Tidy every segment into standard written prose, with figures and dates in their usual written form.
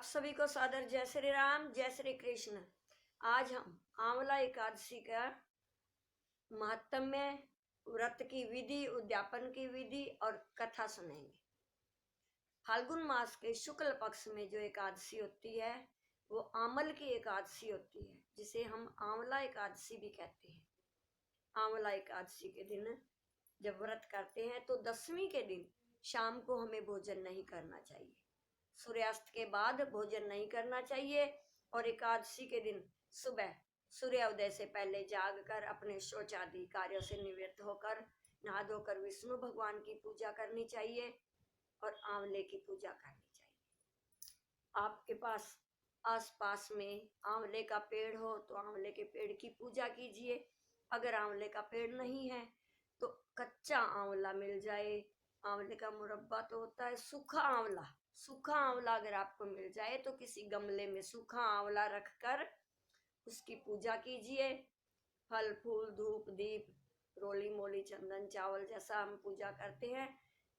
सभी को सादर जय श्री राम, जय श्री कृष्ण। आज हम आंवला एकादशी का महात्म्य, व्रत की विधि, उद्यापन की विधि और कथा सुनेंगे। फाल्गुन मास के शुक्ल पक्ष में जो एकादशी होती है वो आंवल की एकादशी होती है, जिसे हम आंवला एकादशी भी कहते हैं। आंवला एकादशी के दिन जब व्रत करते हैं तो दसवीं के दिन शाम को हमें भोजन नहीं करना चाहिए। सूर्यास्त के बाद भोजन नहीं करना चाहिए और एकादशी के दिन सुबह सूर्योदय से पहले जागकर अपने शौच आदि कार्यों से निवृत्त होकर नहा धोकर विष्णु भगवान की पूजा करनी चाहिए और आंवले की पूजा करनी चाहिए। आपके पास आसपास में आंवले का पेड़ हो तो आंवले के पेड़ की पूजा कीजिए। अगर आंवले का पेड़ नहीं है तो कच्चा आंवला मिल जाए, आंवले का मुरब्बा तो होता है, सूखा आंवला अगर आपको मिल जाए तो किसी गमले में सूखा आंवला रखकर उसकी पूजा कीजिए। फल फूल धूप दीप रोली मोली चंदन चावल जैसा हम पूजा करते हैं,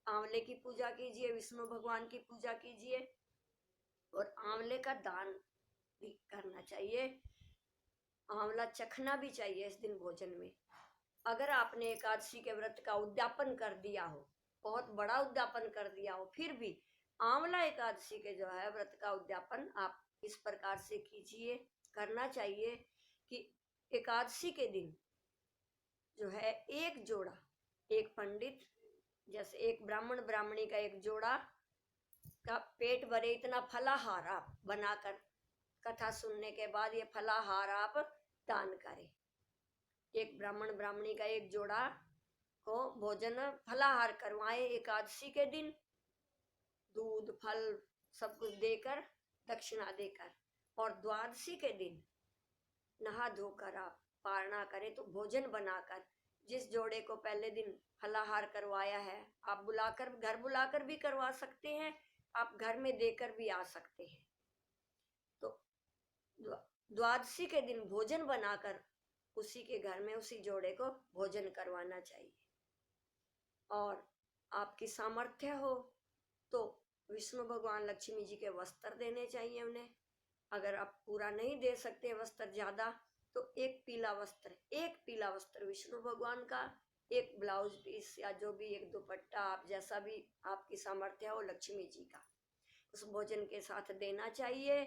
आंवले की पूजा कीजिए, विष्णु भगवान की पूजा कीजिए और आंवले का दान भी करना चाहिए। आंवला चखना भी चाहिए इस दिन भोजन में। अगर आपने एकादशी के व्रत का उद्यापन कर दिया हो, बहुत बड़ा उद्यापन कर दिया हो, फिर भी आंवला एकादशी के जो है व्रत का उद्यापन आप इस प्रकार से कीजिए, करना चाहिए कि एकादशी के दिन जो है एक जोड़ा, एक पंडित जैसे एक ब्राह्मण ब्राह्मणी का एक जोड़ा का पेट भरे इतना फलाहार आप बनाकर कथा सुनने के बाद ये फलाहार आप दान करें। एक ब्राह्मण ब्राह्मणी का एक जोड़ा को भोजन फलाहार करवाएं एकादशी के दिन, दूध फल सब कुछ देकर, दक्षिणा देकर, और द्वादशी के दिन नहा धोकर आप पारणा करें। तो भोजन बनाकर जिस जोड़े को पहले दिन फलाहार करवाया है आप बुलाकर, घर बुलाकर भी करवा सकते हैं, आप घर में देकर भी आ सकते हैं। तो द्वादशी के दिन भोजन बनाकर उसी के घर में उसी जोड़े को भोजन करवाना चाहिए। और आपकी सामर्थ्य हो तो विष्णु भगवान लक्ष्मी जी के वस्त्र देने चाहिए उन्हें। अगर आप पूरा नहीं दे सकते वस्त्र ज्यादा तो एक पीला वस्त्र विष्णु भगवान का, एक ब्लाउज पीस या जो भी एक दुपट्टा, आप जैसा भी आपकी सामर्थ्य हो लक्ष्मी जी का, उस भोजन के साथ देना चाहिए,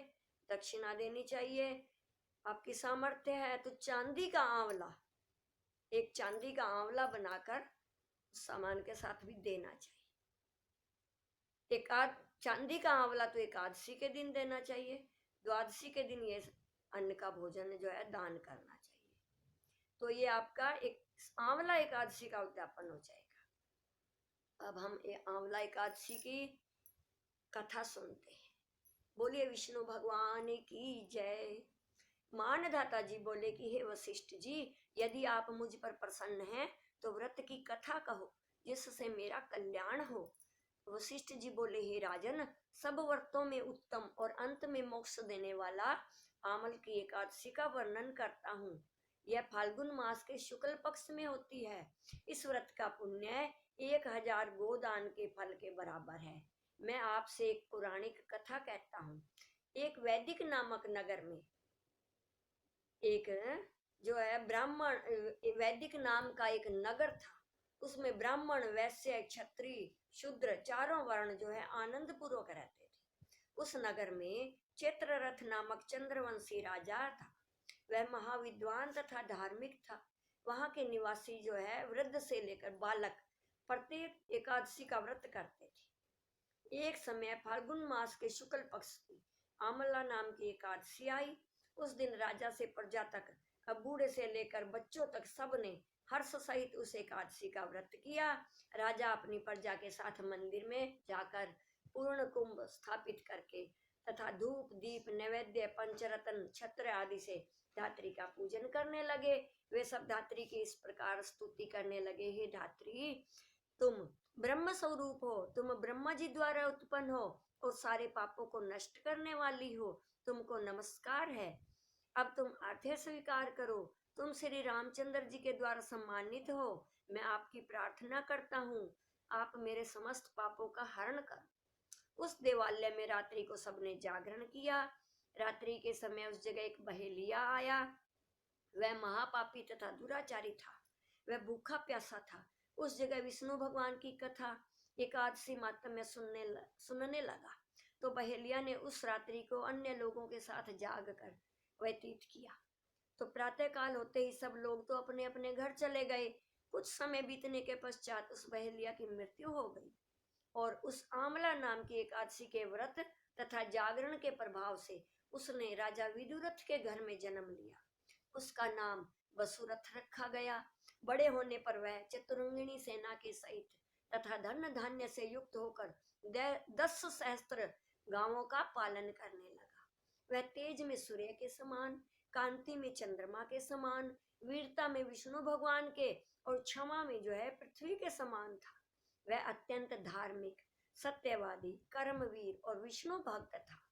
दक्षिणा देनी चाहिए। आपकी सामर्थ्य है तो चांदी का आंवला, एक चांदी का आंवला बनाकर सामान के साथ भी देना चाहिए। चांदी का आंवला तो एकादशी के दिन देना चाहिए, द्वादशी के दिन ये अन्न का भोजन जो है दान करना चाहिए। तो ये आपका एक आंवला एकादशी का उद्यापन हो जाएगा। अब हम आंवला एकादशी की कथा सुनते हैं। बोलिए विष्णु भगवान की जय। मानधाता जी बोले कि हे वशिष्ठ जी, यदि आप मुझ पर प्रसन्न हैं तो व्रत की कथा कहो जिससे मेरा कल्याण हो। वशिष्ठ जी बोले, हे राजन, सब व्रतों में उत्तम और अंत में मोक्ष देने वाला आंवल की एकादशी का वर्णन करता हूँ। यह फाल्गुन मास के शुक्ल पक्ष में होती है। इस व्रत का पुण्य 1000 गोदान के फल के बराबर है। मैं आपसे एक पौराणिक कथा कहता हूँ। एक वैदिक नामक नगर में एक जो है ब्राह्मण, वैदिक नाम का एक नगर था। उसमें ब्राह्मण वैश्य क्षत्रिय शूद्र चारों वर्ण जो है आनंद पूर्वक रहते थे। उस नगर में चित्ररथ नामक चंद्रवंशी राजा था। वह महाविद्वान तथा धार्मिक था। वहां के निवासी जो है वृद्ध से लेकर बालक प्रत्येक एकादशी का व्रत करते थे। एक समय फाल्गुन मास के शुक्ल पक्ष की आंवला नाम की एकादशी आई। उस दिन राजा से प्रजा तक, अब बूढ़े से लेकर बच्चों तक सबने हर्ष सहित उस एकादशी का व्रत किया। राजा अपनी प्रजा के साथ मंदिर में जाकर पूर्ण कुंभ स्थापित करके तथा धूप दीप नैवेद्य पंचरत्न छत्र आदि से धात्री का पूजन करने लगे। वे सब धात्री की इस प्रकार स्तुति करने लगे, हे धात्री, तुम ब्रह्म स्वरूप हो, तुम ब्रह्मा जी द्वारा उत्पन्न हो और सारे पापों को नष्ट करने वाली हो, तुमको नमस्कार है। अब तुम अर्घ्य स्वीकार करो। तुम श्री रामचंद्र जी के द्वारा सम्मानित हो। मैं आपकी प्रार्थना करता हूँ, आप मेरे समस्त पापों का हरण करो। उस देवालय में रात्रि को सबने जागरण किया। रात्रि के समय उस जगह एक बहेलिया आया। वह महापापी तथा दुराचारी था। वह भूखा प्यासा था। उस जगह विष्णु भगवान की कथा एकादशी मातम में सुनने लगा। तो बहेलिया ने उस रात्रि को अन्य लोगों के साथ जाग कर व्यतीत किया। तो प्रातः काल होते ही सब लोग तो अपने अपने घर चले गए। कुछ समय बीतने के पश्चात उस बहेलिया की मृत्यु हो गई और उस आमला नाम की एकादशी के व्रत तथा जागरण के प्रभाव से उसने राजा विदुरथ के घर में जन्म लिया। उसका नाम वसुरथ रखा गया। बड़े होने पर वह चतुरंगिणी सेना के सहित तथा धन धान्य से युक्त होकर 10 सहस्त्र गांवों का पालन करने लगा। वह तेज में सूर्य के समान, कांति में चंद्रमा के समान, वीरता में विष्णु भगवान के और क्षमा में पृथ्वी के समान था। वह अत्यंत धार्मिक, सत्यवादी, कर्मवीर और विष्णु भक्त था।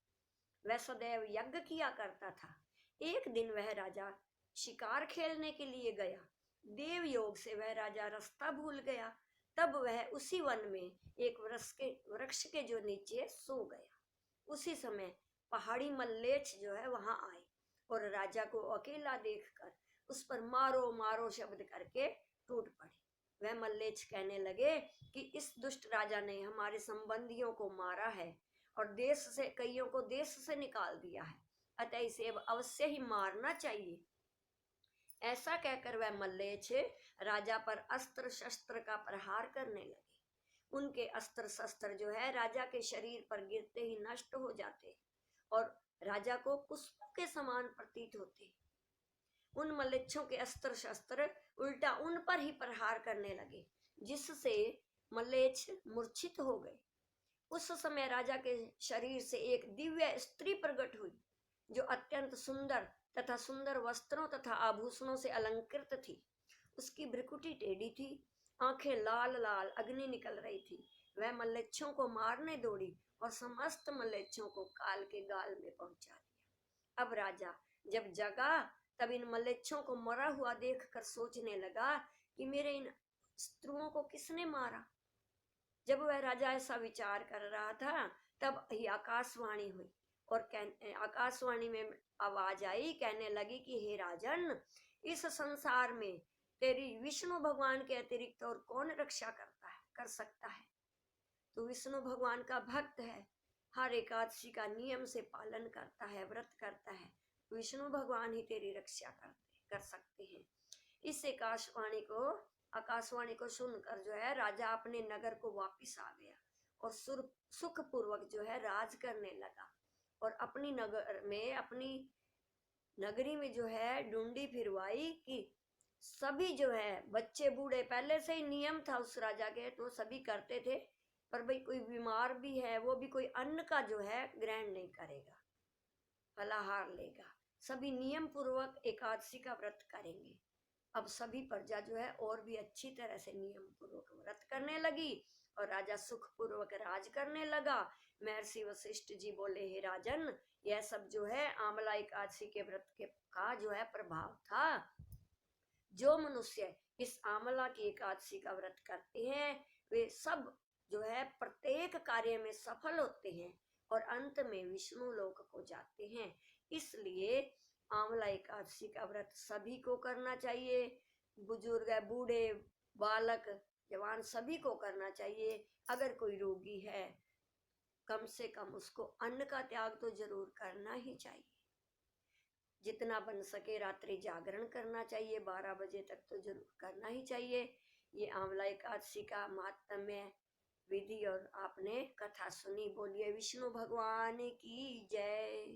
वह सदैव यज्ञ किया करता था। एक दिन वह राजा शिकार खेलने के लिए गया। देव योग से वह राजा रास्ता भूल गया। तब वह उसी वन में एक वृक्ष के जो नीचे सो गया। उसी समय पहाड़ी मल्लेच्छ वहां आए और राजा को अकेला देखकर उस पर मारो मारो शब्द करके टूट पड़े। वह मल्लेच्छ कहने लगे कि इस दुष्ट राजा ने हमारे संबंधियों को मारा है और कईयों को देश से निकाल दिया है, अतः इसे अवश्य ही मारना चाहिए। ऐसा कहकर वह मल्लेच्छ राजा पर अस्त्र शस्त्र का प्रहार करने लगे। उनके अस्त्र शस्त्र राजा के शरीर पर गिरते ही नष्ट हो जाते और राजा को पुष्पों के समान प्रतीत होते। उन मल्लेच्छों के अस्त्र शस्त्र उल्टा उन पर ही प्रहार करने लगे, जिससे मल्लेच्छ मूर्छित हो गए। उस समय राजा के शरीर से एक दिव्य स्त्री प्रकट हुई, जो अत्यंत सुंदर तथा सुंदर वस्त्रों तथा आभूषणों से अलंकृत थी। उसकी भ्रुकुटी टेढ़ी थी, आंखें लाल लाल अग्नि निकल रही थी। वह मल्लेच्छों को मारने दौड़ी और समस्त मल्लेच्छों को काल के गाल में पहुंचा दिया। अब राजा जब जगा तब इन मल्लेच्छों को मरा हुआ देखकर सोचने लगा कि मेरे इन स्त्रियों को किसने मारा। जब वह राजा ऐसा विचार कर रहा था तब ही आकाशवाणी हुई और आकाशवाणी में आवाज आई, कहने लगी कि हे राजन, इस संसार में तेरी विष्णु भगवान के अतिरिक्त और कौन रक्षा कर सकता है। तू विष्णु भगवान का भक्त है, हर एकादशी का नियम से पालन करता है, व्रत करता है। विष्णु भगवान ही तेरी रक्षा कर सकते हैं। इस आकाशवाणी को सुनकर राजा अपने नगर को वापिस आ गया और सुख पूर्वक राज करने लगा और अपनी नगरी में डुंडी फिरवाई कि सभी बच्चे बूढ़े, पहले से ही नियम था उस राजा के, तो सभी करते थे, पर भाई कोई बीमार भी है वो भी कोई अन्न का ग्रहण नहीं करेगा, फलाहार लेगा। सभी नियम पूर्वक एकादशी का व्रत करेंगे। अब सभी प्रजा और भी अच्छी तरह से नियम पूर्वक व्रत करने लगी और राजा सुख पूर्वक राज करने लगा। महर्षि वशिष्ठ जी बोले, हे राजन, यह सब आमला एकादशी के व्रत का प्रभाव था। जो मनुष्य इस आमला की एकादशी का व्रत करते हैं वे सब प्रत्येक कार्य में सफल होते हैं और अंत में विष्णु लोक को जाते हैं। इसलिए आमला एकादशी का व्रत सभी को करना चाहिए। बुजुर्ग, बूढ़े, बालक, जवान सभी को करना चाहिए। अगर कोई रोगी है कम से कम उसको अन्न का त्याग तो जरूर करना ही चाहिए। जितना बन सके रात्रि जागरण करना चाहिए, 12 बजे तक तो जरूर करना ही चाहिए। ये आंवला एकादशी का महात्म्य विधि और आपने कथा सुनी। बोलिए विष्णु भगवान की जय।